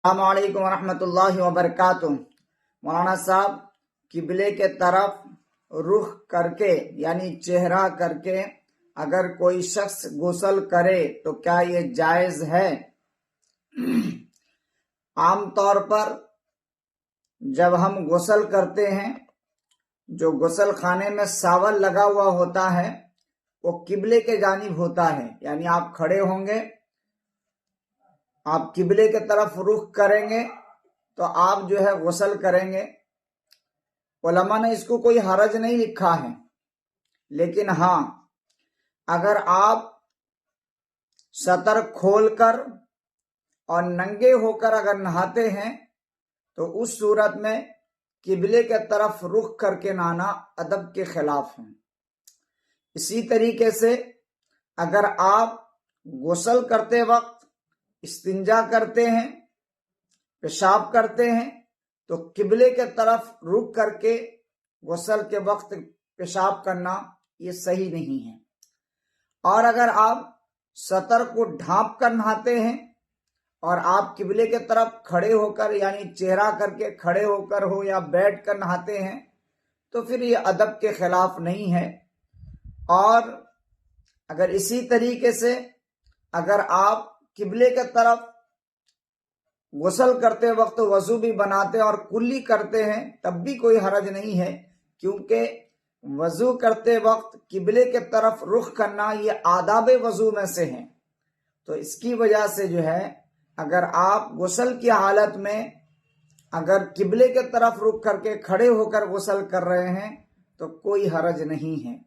अस्सलाम वालेकुम रहमतुल्लाहि व बरकातुहू। मौलाना साहब, किबले के तरफ रुख करके यानी चेहरा करके अगर कोई शख्स गुस्ल करे तो क्या ये जायज है? आम तौर पर जब हम गुस्ल करते हैं, जो गुस्ल खाने में सावल लगा हुआ होता है वो किबले के जानिब होता है। यानी आप खड़े होंगे, आप किबले के तरफ रुख करेंगे तो आप जो है गुस्ल करेंगे। उलमा ने इसको कोई हरज नहीं लिखा है, लेकिन हाँ, अगर आप सतर खोलकर और नंगे होकर अगर नहाते हैं तो उस सूरत में किबले के तरफ रुख करके नहाना अदब के खिलाफ है। इसी तरीके से अगर आप गुस्ल करते वक्त इस्तिंजा करते हैं, पेशाब करते हैं, तो किबले के तरफ रुख करके गुस्ल के वक्त पेशाब करना ये सही नहीं है। और अगर आप सतर को ढांप कर नहाते हैं और आप किबले के तरफ खड़े होकर यानी चेहरा करके खड़े होकर हो या बैठ कर नहाते हैं तो फिर ये अदब के खिलाफ नहीं है। और अगर इसी तरीके से अगर आप किबले के तरफ गुस्ल करते वक्त वजू भी बनाते हैं और कुल्ली करते हैं तब भी कोई हरज नहीं है, क्योंकि वजू करते वक्त किबले के तरफ रुख करना ये आदाब वजू में से है। तो इसकी वजह से जो है अगर आप गुस्ल की हालत में अगर किबले के तरफ रुख करके खड़े होकर गुस्ल कर रहे हैं तो कोई हरज नहीं है।